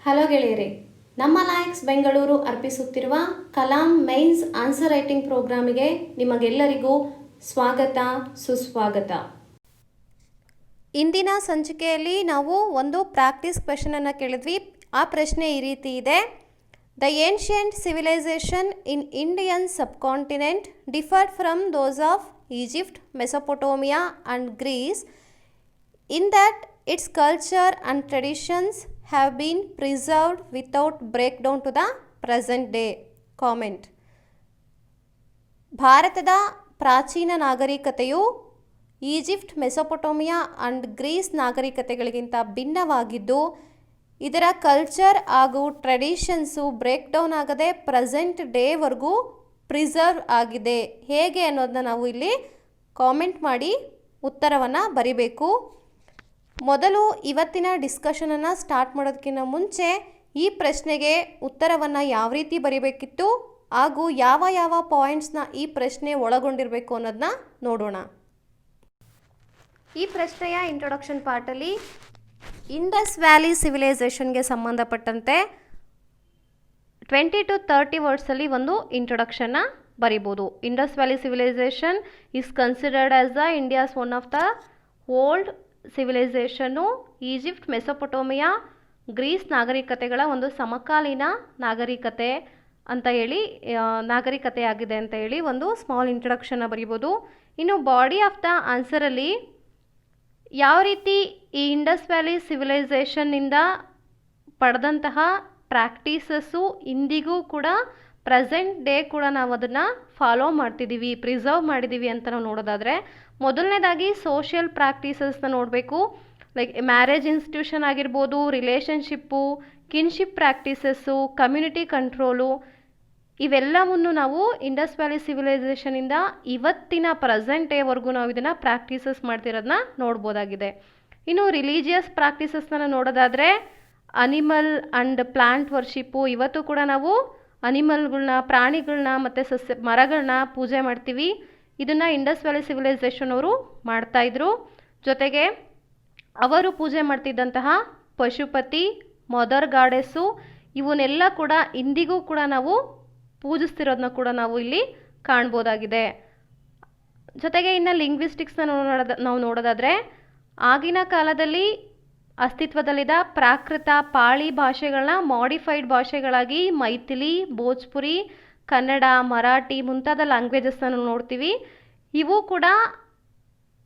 Hello ಗೆಳೆಯರೆ, ನಮ್ಮ likes Bengaluru ಅರ್ಪಿಸುತ್ತಿರುವ ಕಲಾಂ ಮೈನ್ಸ್ ಆನ್ಸರ್ ರೈಟಿಂಗ್ ಪ್ರೋಗ್ರಾಮಿಗೆ ನಿಮಗೆಲ್ಲರಿಗೂ ಸ್ವಾಗತ ಸುಸ್ವಾಗತ. ಇಂದಿನ ಸಂಚಿಕೆಯಲ್ಲಿ ನಾವು ಒಂದು ಪ್ರಾಕ್ಟೀಸ್ ಕ್ವೆಶನನ್ನು ಕೇಳಿದ್ವಿ. ಆ ಪ್ರಶ್ನೆ ಈ ರೀತಿ ಇದೆ: the ancient civilization in Indian subcontinent differed from those of Egypt, Mesopotamia and Greece in that its culture and traditions have been preserved without breakdown to the present day. Comment. ಭಾರತದ ಪ್ರಾಚೀನ ನಾಗರಿಕತೆಯು Egypt, Mesopotamia and Greece ನಾಗರಿಕತೆಗಳಿಗಿಂತ ಭಿನ್ನವಾಗಿದ್ದು, ಇದರ culture ಹಾಗೂ ಟ್ರೆಡಿಷನ್ಸು break down ಆಗದೆ present ಡೇವರೆಗೂ preserve ಆಗಿದೆ. ಹೇಗೆ ಅನ್ನೋದನ್ನ ನಾವು ಇಲ್ಲಿ ಕಾಮೆಂಟ್ ಮಾಡಿ ಉತ್ತರವನ್ನು ಬರಿಬೇಕು. ಮೊದಲು ಇವತ್ತಿನ ಡಿಸ್ಕಷನನ್ನು ಸ್ಟಾರ್ಟ್ ಮಾಡೋದಕ್ಕಿಂತ ಮುಂಚೆ ಈ ಪ್ರಶ್ನೆಗೆ ಉತ್ತರವನ್ನು ಯಾವ ರೀತಿ ಬರಿಬೇಕಿತ್ತು ಹಾಗೂ ಯಾವ ಯಾವ ಪಾಯಿಂಟ್ಸ್ನ ಈ ಪ್ರಶ್ನೆ ಒಳಗೊಂಡಿರಬೇಕು ಅನ್ನೋದನ್ನ ನೋಡೋಣ. ಈ ಪ್ರಶ್ನೆಯ ಇಂಟ್ರೊಡಕ್ಷನ್ ಪಾರ್ಟಲ್ಲಿ ಇಂಡಸ್ ವ್ಯಾಲಿ ಸಿವಿಲೈಸೇಷನ್ಗೆ ಸಂಬಂಧಪಟ್ಟಂತೆ 20 to 30 ವರ್ಡ್ಸಲ್ಲಿ ಒಂದು ಇಂಟ್ರೊಡಕ್ಷನ್ನ ಬರಿಬೋದು. Indus valley civilization is considered as the India's one of the old ಸಿವಿಲೈಸೇಷನ್ನು. ಈಜಿಪ್ಟ್, ಮೆಸೊಪೊಟೋಮಿಯಾ, ಗ್ರೀಸ್ ನಾಗರಿಕತೆಗಳ ಒಂದು ಸಮಕಾಲೀನ ನಾಗರಿಕತೆ ಅಂತ ಹೇಳಿ ನಾಗರಿಕತೆಯಾಗಿದೆ ಅಂತ ಹೇಳಿ ಒಂದು ಸ್ಮಾಲ್ ಇಂಟ್ರೊಡಕ್ಷನ್ನ ಬರಿಬೋದು. ಇನ್ನು ಬಾಡಿ ಆಫ್ ದ ಆನ್ಸರಲ್ಲಿ ಯಾವ ರೀತಿ ಈ ಇಂಡಸ್ ವ್ಯಾಲಿ ಸಿವಿಲೈಸೇಷನ್ನಿಂದ ಪಡೆದಂತಹ ಪ್ರಾಕ್ಟೀಸಸ್ಸು ಇಂದಿಗೂ ಕೂಡ ಪ್ರೆಸೆಂಟ್ ಡೇ ಕೂಡ ನಾವು ಅದನ್ನು ಫಾಲೋ ಮಾಡ್ತಿದ್ದೀವಿ, ಪ್ರಿಸರ್ವ್ ಮಾಡಿದ್ದೀವಿ ಅಂತ ನಾವು ನೋಡೋದಾದರೆ, ಮೊದಲನೇದಾಗಿ ಸೋಷಿಯಲ್ ಪ್ರಾಕ್ಟೀಸಸ್ನ ನೋಡಬೇಕು. ಲೈಕ್ ಮ್ಯಾರೇಜ್ ಇನ್ಸ್ಟಿಟ್ಯೂಷನ್ ಆಗಿರ್ಬೋದು, relationship, kinship practices, community control, ಇವೆಲ್ಲವನ್ನು ನಾವು ಇಂಡಸ್ ವ್ಯಾಲಿ ಸಿವಿಲೈಸೇಷನಿಂದ ಇವತ್ತಿನ ಪ್ರೆಸೆಂಟ್ ಡೇವರೆಗೂ ನಾವು ಇದನ್ನು ಪ್ರಾಕ್ಟೀಸಸ್ ಮಾಡ್ತಿರೋದನ್ನ ನೋಡ್ಬೋದಾಗಿದೆ. ಇನ್ನು ರಿಲಿಜಿಯಸ್ ಪ್ರಾಕ್ಟೀಸಸ್ನ ನೋಡೋದಾದರೆ ಅನಿಮಲ್ ಆ್ಯಂಡ್ ಪ್ಲಾಂಟ್ ವರ್ಷಿಪ್ಪು, ಇವತ್ತು ಕೂಡ ನಾವು ಅನಿಮಲ್ಗಳನ್ನ, ಪ್ರಾಣಿಗಳನ್ನ ಮತ್ತು ಮರಗಳನ್ನ ಪೂಜೆ ಮಾಡ್ತೀವಿ. ಇದನ್ನು ಇಂಡಸ್ ವ್ಯಾಲಿ ಸಿವಿಲೈಸೇಷನ್ ಅವರು ಮಾಡ್ತಾಯಿದ್ರು. ಜೊತೆಗೆ ಅವರು ಪೂಜೆ ಮಾಡ್ತಿದ್ದಂತಹ ಪಶುಪತಿ, ಮದರ್ ಗಾಡೆಸ್ಸು, ಇವನ್ನೆಲ್ಲ ಕೂಡ ಇಂದಿಗೂ ಕೂಡ ನಾವು ಪೂಜಿಸ್ತಿರೋದನ್ನ ಕೂಡ ನಾವು ಇಲ್ಲಿ ಕಾಣ್ಬೋದಾಗಿದೆ. ಜೊತೆಗೆ ಇನ್ನು ಲಿಂಗ್ವಿಸ್ಟಿಕ್ಸ್ನ ನಾವು ನೋಡೋದಾದರೆ, ಆಗಿನ ಕಾಲದಲ್ಲಿ ಅಸ್ತಿತ್ವದಲ್ಲಿದ್ದ ಪ್ರಾಕೃತ ಪಾಳಿ ಭಾಷೆಗಳನ್ನ ಮಾಡಿಫೈಡ್ ಭಾಷೆಗಳಾಗಿ ಮೈಥಿಲಿ, ಭೋಜ್ಪುರಿ, ಕನ್ನಡ, ಮರಾಠಿ ಮುಂತಾದ ಲ್ಯಾಂಗ್ವೇಜಸ್ನ ನೋಡ್ತೀವಿ. ಇವು ಕೂಡ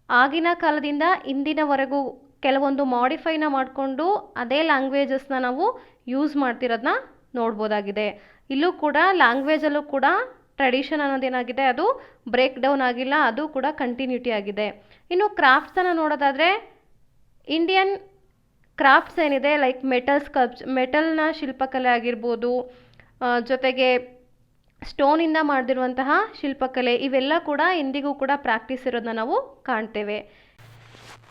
ಆಗಿನ ಕಾಲದಿಂದ ಇಂದಿನವರೆಗೂ ಕೆಲವೊಂದು ಮಾಡಿಫೈನ ಮಾಡಿಕೊಂಡು ಅದೇ ಲ್ಯಾಂಗ್ವೇಜಸ್ನ ನಾವು ಯೂಸ್ ಮಾಡ್ತಿರೋದನ್ನ ನೋಡ್ಬೋದಾಗಿದೆ. ಇಲ್ಲೂ ಕೂಡ ಲ್ಯಾಂಗ್ವೇಜಲ್ಲೂ ಕೂಡ ಟ್ರೆಡಿಷನ್ ಅನ್ನೋದೇನಾಗಿದೆ ಅದು ಬ್ರೇಕ್ ಡೌನ್ ಆಗಿಲ್ಲ, ಅದು ಕೂಡ ಕಂಟಿನ್ಯೂಟಿ ಆಗಿದೆ. ಇನ್ನು ಕ್ರಾಫ್ಟ್ಸನ್ನು ನೋಡೋದಾದರೆ ಇಂಡಿಯನ್ ಕ್ರಾಫ್ಟ್ಸ್ ಏನಿದೆ, ಲೈಕ್ ಮೆಟಲ್ನ ಶಿಲ್ಪಕಲೆ ಆಗಿರ್ಬೋದು, ಜೊತೆಗೆ ಸ್ಟೋನಿಂದ ಮಾಡಿರುವಂತಹ ಶಿಲ್ಪಕಲೆ, ಇವೆಲ್ಲ ಕೂಡ ಇಂದಿಗೂ ಕೂಡ ಪ್ರಾಕ್ಟೀಸ್ ಇರೋದನ್ನ ನಾವು ಕಾಣ್ತೇವೆ.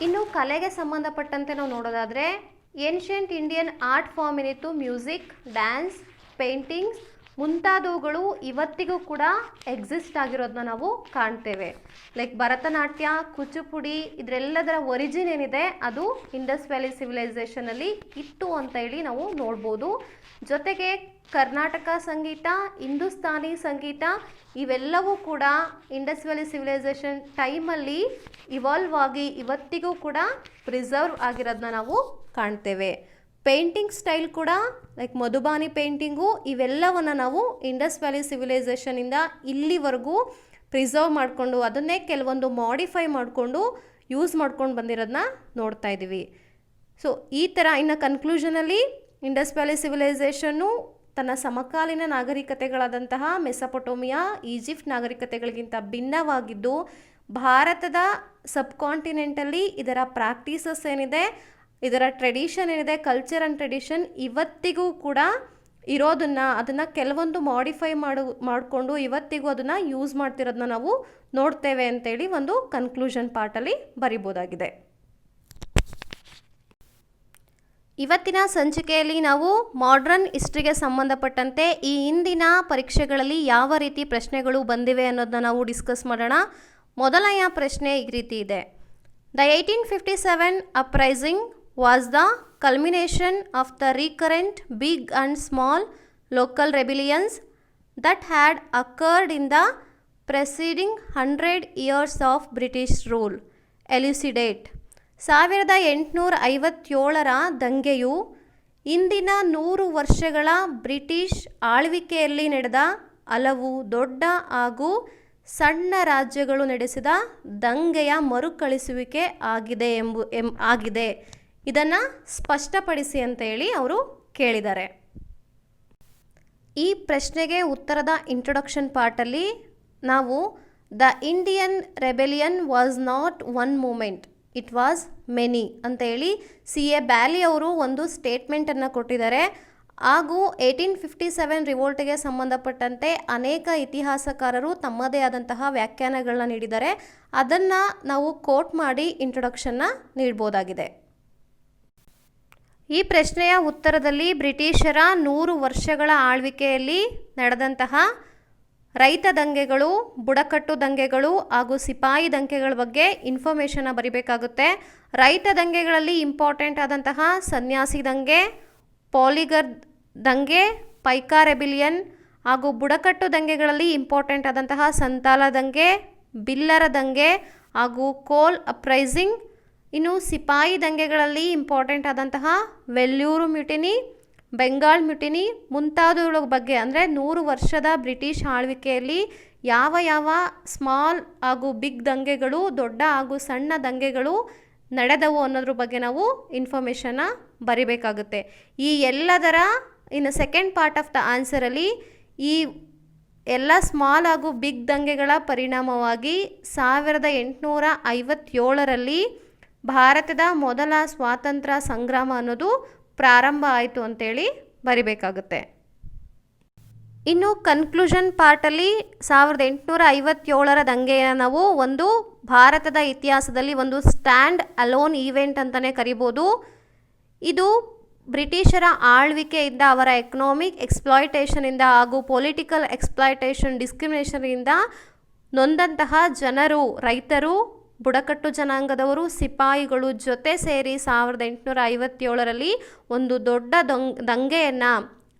ಇನ್ನು ಕಲೆಗೆ ಸಂಬಂಧಪಟ್ಟಂತೆ ನಾವು ನೋಡೋದಾದರೆ ಏನ್ಷಿಯಂಟ್ ಇಂಡಿಯನ್ ಆರ್ಟ್ ಫಾರ್ಮ್ ಏನಿತ್ತು, ಮ್ಯೂಸಿಕ್, ಡ್ಯಾನ್ಸ್, ಪೇಂಟಿಂಗ್ಸ್ ಮುಂತಾದವುಗಳು ಇವತ್ತಿಗೂ ಕೂಡ ಎಕ್ಸಿಸ್ಟ್ ಆಗಿರೋದನ್ನ ನಾವು ಕಾಣ್ತೇವೆ. ಲೈಕ್ ಭರತನಾಟ್ಯ, ಕೂಚುಪುಡಿ, ಇದರೆಲ್ಲದರ ಒರಿಜಿನ್ ಏನಿದೆ ಅದು ಇಂಡಸ್ ವ್ಯಾಲಿ ಸಿವಿಲೈಸೇಷನಲ್ಲಿ ಇತ್ತು ಅಂತ ಹೇಳಿ ನಾವು ನೋಡ್ಬೋದು. ಜೊತೆಗೆ ಕರ್ನಾಟಕ ಸಂಗೀತ, ಹಿಂದೂಸ್ತಾನಿ ಸಂಗೀತ ಇವೆಲ್ಲವೂ ಕೂಡ ಇಂಡಸ್ ವ್ಯಾಲಿ ಸಿವಿಲೈಸೇಷನ್ ಟೈಮಲ್ಲಿ ಇವಾಲ್ವ್ ಆಗಿ ಇವತ್ತಿಗೂ ಕೂಡ ಪ್ರಿಸರ್ವ್ ಆಗಿರೋದನ್ನ ನಾವು ಕಾಣ್ತೇವೆ. ಪೇಂಟಿಂಗ್ ಸ್ಟೈಲ್ ಕೂಡ ಲೈಕ್ ಮಧುಬಾನಿ ಪೇಂಟಿಂಗು, ಇವೆಲ್ಲವನ್ನು ನಾವು ಇಂಡಸ್ ವ್ಯಾಲಿ ಸಿವಿಲೈಸೇಷನಿಂದ ಇಲ್ಲಿವರೆಗೂ ಪ್ರಿಸರ್ವ್ ಮಾಡಿಕೊಂಡು ಅದನ್ನೇ ಕೆಲವೊಂದು ಮಾಡಿಫೈ ಮಾಡಿಕೊಂಡು ಯೂಸ್ ಮಾಡ್ಕೊಂಡು ಬಂದಿರೋದನ್ನ ನೋಡ್ತಾ ಇದ್ದೀವಿ. ಸೊ ಈ ಥರ ಇನ್ನು ಕನ್ಕ್ಲೂಷನಲ್ಲಿ ಇಂಡಸ್ ವ್ಯಾಲಿ ಸಿವಿಲೈಸೇಷನ್ನು ತನ್ನ ಸಮಕಾಲೀನ ನಾಗರಿಕತೆಗಳಾದಂತಹ ಮೆಸೊಪೊಟೋಮಿಯಾ, ಈಜಿಪ್ಟ್ ನಾಗರಿಕತೆಗಳಿಗಿಂತ ಭಿನ್ನವಾಗಿದ್ದು, ಭಾರತದ ಸಬ್ಕಾಂಟಿನೆಂಟಲ್ಲಿ ಇದರ ಪ್ರಾಕ್ಟೀಸಸ್ ಏನಿದೆ, ಇದರ ಟ್ರೆಡಿಷನ್ ಏನಿದೆ, ಕಲ್ಚರ್ ಆ್ಯಂಡ್ ಟ್ರೆಡಿಷನ್ ಇವತ್ತಿಗೂ ಕೂಡ ಅದನ್ನು ಕೆಲವೊಂದು ಮಾಡಿಫೈ ಮಾಡಿಕೊಂಡು ಇವತ್ತಿಗೂ ಅದನ್ನು ಯೂಸ್ ಮಾಡ್ತಿರೋದನ್ನ ನಾವು ನೋಡ್ತೇವೆ ಅಂತೇಳಿ ಒಂದು ಕನ್ಕ್ಲೂಷನ್ ಪಾರ್ಟಲ್ಲಿ ಬರಿಬೋದಾಗಿದೆ. ಇವತ್ತಿನ ಸಂಚಿಕೆಯಲ್ಲಿ ನಾವು ಮಾಡ್ರನ್ ಹಿಸ್ಟ್ರಿಗೆ ಸಂಬಂಧಪಟ್ಟಂತೆ ಈ ಹಿಂದಿನ ಪರೀಕ್ಷೆಗಳಲ್ಲಿ ಯಾವ ರೀತಿ ಪ್ರಶ್ನೆಗಳು ಬಂದಿವೆ ಅನ್ನೋದನ್ನ ನಾವು ಡಿಸ್ಕಸ್ ಮಾಡೋಣ. ಮೊದಲನೆಯ ಪ್ರಶ್ನೆ ಈ ರೀತಿ ಇದೆ: the 1857 uprising was the culmination of the recurrent big and small local rebellions that had occurred in the preceding 100 years of British rule. Elucidate. 1857ರ ದಂಗೆಯು ಇಂದಿನ 100 ವರ್ಷಗಳ ಬ್ರಿಟಿಷ್ ಆಳ್ವಿಕೆಯಲ್ಲಿ ನಡೆದ ಹಲವು ದೊಡ್ಡ ಹಾಗೂ ಸಣ್ಣ ರಾಜ್ಯಗಳು ನಡೆಸಿದ ದಂಗೆಯ ಮರುಕಳಿಸುವಿಕೆ ಆಗಿದೆ. ಇದನ್ನು ಸ್ಪಷ್ಟಪಡಿಸಿ ಅಂತೇಳಿ ಅವರು ಕೇಳಿದ್ದಾರೆ. ಈ ಪ್ರಶ್ನೆಗೆ ಉತ್ತರದ ಇಂಟ್ರೊಡಕ್ಷನ್ ಪಾರ್ಟಲ್ಲಿ ನಾವು the Indian rebellion was not one movement, it was many ಅಂತೇಳಿ CA ಬ್ಯಾಲಿ ಅವರು ಒಂದು ಸ್ಟೇಟ್ಮೆಂಟನ್ನು ಕೊಟ್ಟಿದ್ದಾರೆ. ಹಾಗೂ 1857 ರಿವೋಲ್ಟ್ಗೆ ಸಂಬಂಧಪಟ್ಟಂತೆ ಅನೇಕ ಇತಿಹಾಸಕಾರರು ತಮ್ಮದೇ ಆದಂತಹ ವ್ಯಾಖ್ಯಾನಗಳನ್ನ ನೀಡಿದ್ದಾರೆ. ಅದನ್ನು ನಾವು ಕೋಟ್ ಮಾಡಿ ಇಂಟ್ರೊಡಕ್ಷನ್ನ ನೀಡ್ಬೋದಾಗಿದೆ. ಈ ಪ್ರಶ್ನೆಯ ಉತ್ತರದಲ್ಲಿ ಬ್ರಿಟಿಷರ 100 ವರ್ಷಗಳ ಆಳ್ವಿಕೆಯಲ್ಲಿ ನಡೆದಂತಹ ರೈತ ದಂಗೆಗಳು, ಬುಡಕಟ್ಟು ದಂಗೆಗಳು ಹಾಗೂ ಸಿಪಾಯಿ ದಂಗೆಗಳ ಬಗ್ಗೆ ಇನ್ಫಾರ್ಮೇಷನ್ನ ಬರಿಬೇಕಾಗುತ್ತೆ. ರೈತ ದಂಗೆಗಳಲ್ಲಿ ಇಂಪಾರ್ಟೆಂಟ್ ಆದಂತಹ ಸನ್ಯಾಸಿ ದಂಗೆ, ಪಾಲಿಗರ್ ದಂಗೆ, ಪೈಕಾ ರೆಬಿಲಿಯನ್ ಹಾಗೂ ಬುಡಕಟ್ಟು ದಂಗೆಗಳಲ್ಲಿ ಇಂಪಾರ್ಟೆಂಟ್ ಆದಂತಹ ಸಂತಾಲ ದಂಗೆ, ಬಿಲ್ಲರ ದಂಗೆ ಹಾಗೂ ಕೋಲ್ ಅಪ್ರೈಸಿಂಗ್. ಇನ್ನು ಸಿಪಾಯಿ ದಂಗೆಗಳಲ್ಲಿ ಇಂಪಾರ್ಟೆಂಟ್ ಆದಂತಹ ವೆಲ್ಲೂರು ಮ್ಯೂಟಿನಿ, ಬೆಂಗಾಲ್ ಮ್ಯೂಟಿನಿ ಮುಂತಾದವುಗಳ ಬಗ್ಗೆ, ಅಂದರೆ 100 ವರ್ಷದ ಬ್ರಿಟಿಷ್ ಆಳ್ವಿಕೆಯಲ್ಲಿ ಯಾವ ಯಾವ ಸ್ಮಾಲ್ ಹಾಗೂ ಬಿಗ್ ದಂಗೆಗಳು, ದೊಡ್ಡ ಹಾಗೂ ಸಣ್ಣ ದಂಗೆಗಳು ನಡೆದವು ಅನ್ನೋದ್ರ ಬಗ್ಗೆ ನಾವು ಇನ್ಫಾರ್ಮೇಷನ್ನ ಬರಿಬೇಕಾಗುತ್ತೆ. ಈ ಎಲ್ಲದರ ಇನ್ನು ಸೆಕೆಂಡ್ ಪಾರ್ಟ್ ಆಫ್ ದ ಆನ್ಸರಲ್ಲಿ ಈ ಎಲ್ಲ ಸ್ಮಾಲ್ ಹಾಗೂ ಬಿಗ್ ದಂಗೆಗಳ ಪರಿಣಾಮವಾಗಿ 1857ರಲ್ಲಿ ಭಾರತದ ಮೊದಲ ಸ್ವಾತಂತ್ರ್ಯ ಸಂಗ್ರಾಮ ಅನ್ನೋದು ಪ್ರಾರಂಭ ಆಯಿತು ಅಂತೇಳಿ ಬರಿಬೇಕಾಗುತ್ತೆ. ಇನ್ನು ಕನ್ಕ್ಲೂಷನ್ ಪಾರ್ಟಲ್ಲಿ 1857ರ ದಂಗೆಯನ್ನು ನಾವು ಒಂದು ಭಾರತದ ಇತಿಹಾಸದಲ್ಲಿ ಒಂದು ಸ್ಟ್ಯಾಂಡ್ ಅಲೋನ್ ಈವೆಂಟ್ ಅಂತಲೇ ಕರಿಬೋದು. ಇದು ಬ್ರಿಟಿಷರ ಆಳ್ವಿಕೆಯಿಂದ, ಅವರ ಎಕನಾಮಿಕ್ ಎಕ್ಸ್ಪ್ಲಾಯ್ಟೇಷನಿಂದ ಹಾಗೂ ಪೊಲಿಟಿಕಲ್ ಎಕ್ಸ್ಪ್ಲಾಯ್ಟೇಷನ್ ಡಿಸ್ಕ್ರಿಮಿನೇಷನಿಂದ ನೊಂದಂತಹ ಜನರು, ರೈತರು, ಬುಡಕಟ್ಟು ಜನಾಂಗದವರು, ಸಿಪಾಯಿಗಳು ಜೊತೆ ಸೇರಿ 1857ರಲ್ಲಿ ಒಂದು ದೊಡ್ಡ ದಂಗೆಯನ್ನು,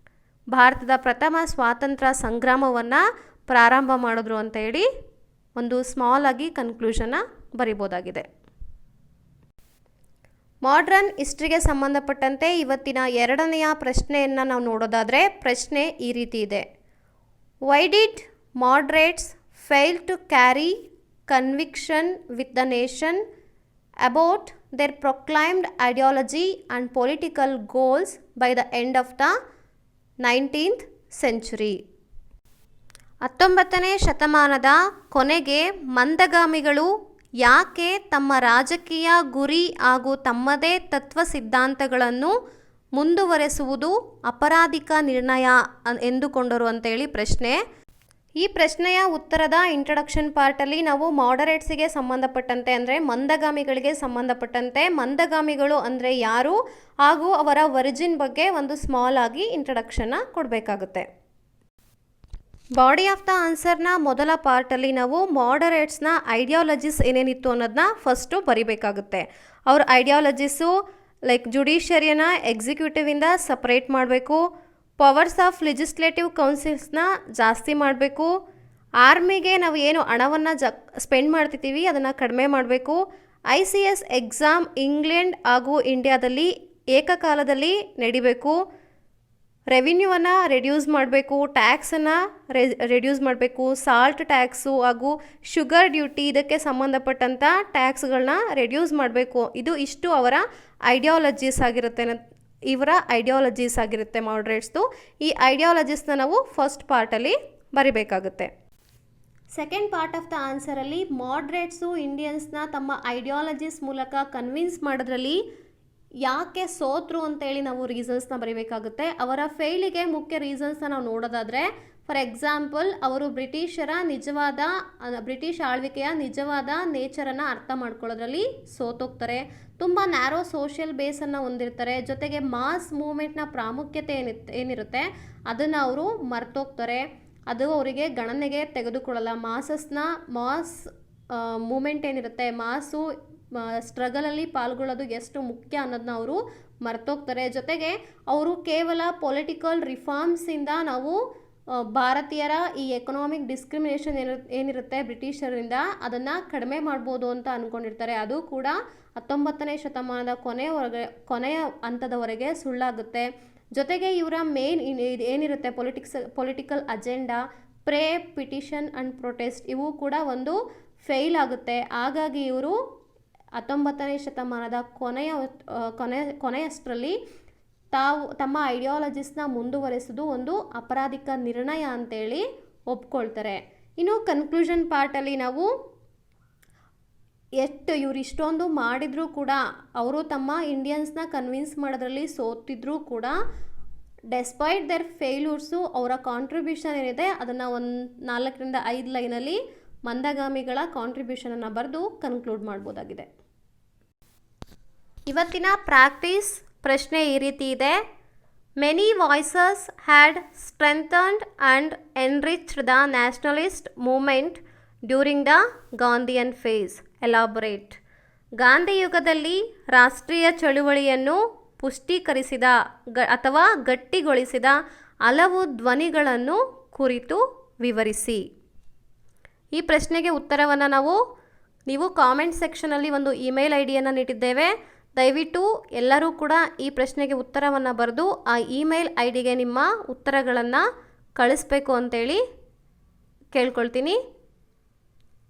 ಭಾರತದ ಪ್ರಥಮ ಸ್ವಾತಂತ್ರ್ಯ ಸಂಗ್ರಾಮವನ್ನು ಪ್ರಾರಂಭ ಮಾಡಿದ್ರು ಅಂತ ಹೇಳಿ ಒಂದು ಸ್ಮಾಲ್ ಆಗಿ ಕನ್ಕ್ಲೂಷನ್ನ ಬರಿಬೋದಾಗಿದೆ. ಮಾಡ್ರನ್ ಹಿಸ್ಟ್ರಿಗೆ ಸಂಬಂಧಪಟ್ಟಂತೆ ಇವತ್ತಿನ 2ನೆಯ ಪ್ರಶ್ನೆಯನ್ನು ನಾವು ನೋಡೋದಾದರೆ ಪ್ರಶ್ನೆ ಈ ರೀತಿ ಇದೆ. Why did moderates fail to carry conviction with the nation about their proclaimed ideology and political goals by the end of the 19th century. 19ನೇ ಶತಮಾನದ ಕೊನೆಗೆ ಮಂದಗಾಮಿಗಳು ಯಾಕೆ ತಮ್ಮ ರಾಜಕೀಯ ಗುರಿ ಹಾಗೂ ತಮ್ಮದೇ ತತ್ವ ಸಿದ್ಧಾಂತಗಳನ್ನು ಮುಂದುವರೆಸುವುದು ಅಪರಾಧಿಕ ನಿರ್ಣಯ ಎಂದುಕೊಂಡರು ಅಂತೇಳಿ ಪ್ರಶ್ನೆ. ಈ ಪ್ರಶ್ನೆಯ ಉತ್ತರದ ಇಂಟ್ರಡಕ್ಷನ್ ಪಾರ್ಟಲ್ಲಿ ನಾವು ಮಾಡರೇಟ್ಸಿಗೆ ಸಂಬಂಧಪಟ್ಟಂತೆ, ಅಂದರೆ ಮಂದಗಾಮಿಗಳಿಗೆ ಸಂಬಂಧಪಟ್ಟಂತೆ, ಮಂದಗಾಮಿಗಳು ಅಂದರೆ ಯಾರು ಹಾಗೂ ಅವರ ಒರಿಜಿನ್ ಬಗ್ಗೆ ಒಂದು ಸ್ಮಾಲ್ ಆಗಿ ಇಂಟ್ರಡಕ್ಷನ್ನ ಕೊಡಬೇಕಾಗುತ್ತೆ. ಬಾಡಿ ಆಫ್ ದ ಆನ್ಸರ್ನ ಮೊದಲ ಪಾರ್ಟಲ್ಲಿ ನಾವು ಮಾಡರೇಟ್ಸ್ನ ಐಡಿಯಾಲಜೀಸ್ ಏನೇನಿತ್ತು ಅನ್ನೋದನ್ನ ಫಸ್ಟು ಬರಿಬೇಕಾಗುತ್ತೆ. ಅವ್ರ ಐಡಿಯಾಲಜೀಸು ಲೈಕ್ ಜುಡಿಷಿಯರಿಯನ್ನು ಎಕ್ಸಿಕ್ಯೂಟಿವಿಂದ ಸಪ್ರೇಟ್ ಮಾಡಬೇಕು, ಪವರ್ಸ್ ಆಫ್ ಲೆಜಿಸ್ಲೇಟಿವ್ ಕೌನ್ಸಿಲ್ಸ್ನ ಜಾಸ್ತಿ ಮಾಡಬೇಕು, ಆರ್ಮಿಗೆ ನಾವು ಏನು ಹಣವನ್ನು ಸ್ಪೆಂಡ್ ಮಾಡ್ತಿದ್ದೀವಿ ಅದನ್ನು ಕಡಿಮೆ ಮಾಡಬೇಕು, ICS ಎಕ್ಸಾಮ್ ಇಂಗ್ಲೆಂಡ್ ಹಾಗೂ ಇಂಡಿಯಾದಲ್ಲಿ ಏಕಕಾಲದಲ್ಲಿ ನಡಿಬೇಕು, ರೆವಿನ್ಯೂವನ್ನು ರೆಡ್ಯೂಸ್ ಮಾಡಬೇಕು, ಟ್ಯಾಕ್ಸನ್ನು ರೆಡ್ಯೂಸ್ ಮಾಡಬೇಕು, ಸಾಲ್ಟ್ ಟ್ಯಾಕ್ಸು ಹಾಗೂ ಶುಗರ್ ಡ್ಯೂಟಿ ಇದಕ್ಕೆ ಸಂಬಂಧಪಟ್ಟಂಥ ಟ್ಯಾಕ್ಸ್ಗಳನ್ನ ರೆಡ್ಯೂಸ್ ಮಾಡಬೇಕು. ಇಷ್ಟು ಅವರ ಐಡಿಯಾಲಜೀಸ್ ಆಗಿರುತ್ತೆ ಮಾಡರೇಟ್ಸ್ದು. ಈ ಐಡಿಯಾಲಜೀಸ್ನ ನಾವು ಫಸ್ಟ್ ಪಾರ್ಟಲ್ಲಿ ಬರಿಬೇಕಾಗುತ್ತೆ. ಸೆಕೆಂಡ್ ಪಾರ್ಟ್ ಆಫ್ ದ ಆನ್ಸರಲ್ಲಿ ಮಾಡರೇಟ್ಸು ಇಂಡಿಯನ್ಸ್ನ ತಮ್ಮ ಐಡಿಯಾಲಜೀಸ್ ಮೂಲಕ ಕನ್ವಿನ್ಸ್ ಮಾಡೋದ್ರಲ್ಲಿ ಯಾಕೆ ಸೋತ್ರು ಅಂತೇಳಿ ನಾವು ರೀಸನ್ಸ್ನ ಬರೀಬೇಕಾಗುತ್ತೆ. ಅವರ ಫೇಲಿಗೆ ಮುಖ್ಯ ರೀಸನ್ಸ್ನ ನಾವು ನೋಡೋದಾದರೆ, ಫಾರ್ ಎಕ್ಸಾಂಪಲ್, ಅವರು ಬ್ರಿಟಿಷ್ ಆಳ್ವಿಕೆಯ ನಿಜವಾದ ನೇಚರನ್ನು ಅರ್ಥ ಮಾಡ್ಕೊಳ್ಳೋದ್ರಲ್ಲಿ ಸೋತೋಗ್ತಾರೆ. ತುಂಬ ನ್ಯಾರೋ ಸೋಷಿಯಲ್ ಬೇಸನ್ನು ಹೊಂದಿರ್ತಾರೆ. ಜೊತೆಗೆ ಮಾಸ್ ಮೂವ್ಮೆಂಟ್ನ ಪ್ರಾಮುಖ್ಯತೆ ಏನಿರುತ್ತೆ ಅದನ್ನು ಅವರು ಮರ್ತೋಗ್ತಾರೆ. ಅದು ಅವರಿಗೆ ಗಣನೆಗೆ ತೆಗೆದುಕೊಳ್ಳಲ್ಲ. ಮಾಸ್ ಮೂಮೆಂಟ್ ಏನಿರುತ್ತೆ, ಮಾಸು ಸ್ಟ್ರಗಲಲ್ಲಿ ಪಾಲ್ಗೊಳ್ಳೋದು ಎಷ್ಟು ಮುಖ್ಯ ಅನ್ನೋದನ್ನ ಅವರು ಮರ್ತೋಗ್ತಾರೆ. ಜೊತೆಗೆ ಅವರು ಕೇವಲ ಪೊಲಿಟಿಕಲ್ ರಿಫಾರ್ಮ್ಸಿಂದ ನಾವು ಭಾರತೀಯರ ಈ ಎಕನಾಮಿಕ್ ಡಿಸ್ಕ್ರಿಮಿನೇಷನ್ ಏನಿರುತ್ತೆ ಬ್ರಿಟಿಷರಿಂದ ಅದನ್ನು ಕಡಿಮೆ ಮಾಡ್ಬೋದು ಅಂತ ಅಂದ್ಕೊಂಡಿರ್ತಾರೆ. ಅದು ಕೂಡ 19ನೇ ಶತಮಾನದ ಕೊನೆಯ ಹಂತದವರೆಗೆ ಸುಳ್ಳಾಗುತ್ತೆ. ಜೊತೆಗೆ ಇವರ ಮೇನ್ ಏನಿರುತ್ತೆ political agenda, pray, petition and protest ಇವು ಕೂಡ ಒಂದು ಫೇಲ್ ಆಗುತ್ತೆ. ಹಾಗಾಗಿ ಇವರು 19ನೇ ಶತಮಾನದ ಕೊನೆಯಷ್ಟರಲ್ಲಿ ತಮ್ಮ ಐಡಿಯಾಲಜಿಸ್ನ ಮುಂದುವರೆಸೋದು ಒಂದು ಅಪರಾಧಿಕ ನಿರ್ಣಯ ಅಂತೇಳಿ ಒಪ್ಕೊಳ್ತಾರೆ. ಇನ್ನು ಕನ್ಕ್ಲೂಷನ್ ಪಾರ್ಟಲ್ಲಿ ನಾವು ಇವರು ಇಷ್ಟೊಂದು ಮಾಡಿದರೂ ಕೂಡ ಅವರು ತಮ್ಮ ಇಂಡಿಯನ್ಸ್ನ ಕನ್ವಿನ್ಸ್ ಮಾಡೋದ್ರಲ್ಲಿ ಸೋತಿದ್ರೂ ಕೂಡ ಡೆಸ್ಪೈಟ್ ದೇರ್ ಫೇಲ್ಯೂರ್ಸು ಅವರ ಕಾಂಟ್ರಿಬ್ಯೂಷನ್ ಏನಿದೆ ಅದನ್ನು ಒಂದು 4ರಿಂದ 5 ಲೈನಲ್ಲಿ ಮಂದಗಾಮಿಗಳ ಕಾಂಟ್ರಿಬ್ಯೂಷನನ್ನು ಬರೆದು ಕನ್ಕ್ಲೂಡ್ ಮಾಡ್ಬೋದಾಗಿದೆ. ಇವತ್ತಿನ ಪ್ರಾಕ್ಟೀಸ್ ಪ್ರಶ್ನೆ ಈ ರೀತಿ ಇದೆ. Many voices had strengthened and enriched the nationalist movement during the Gandhian phase. Elaborate. Gandhi ಯುಗದಲ್ಲಿ ರಾಷ್ಟ್ರೀಯ ಚಳುವಳಿಯನ್ನು ಪುಷ್ಟೀಕರಿಸಿದ ಅಥವಾ ಗಟ್ಟಿಗೊಳಿಸಿದ ಹಲವು ಧ್ವನಿಗಳನ್ನು ಕುರಿತು ವಿವರಿಸಿ. ಈ ಪ್ರಶ್ನೆಗೆ ಉತ್ತರವನ್ನು ನೀವು ಕಾಮೆಂಟ್ ಸೆಕ್ಷನಲ್ಲಿ ಒಂದು ಇಮೇಲ್ ಐಡಿಯನ್ನು ನೀಡಿದ್ದೇವೆ. ದಯವಿಟ್ಟು ಎಲ್ಲರೂ ಕೂಡ ಈ ಪ್ರಶ್ನೆಗೆ ಉತ್ತರವನ್ನು ಬರೆದು ಆ ಇಮೇಲ್ ಐಡಿಗೆ ನಿಮ್ಮ ಉತ್ತರಗಳನ್ನು ಕಳಿಸ್ಬೇಕು ಅಂತೇಳಿ ಕೇಳ್ಕೊಳ್ತೀನಿ.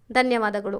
ಧನ್ಯವಾದಗಳು.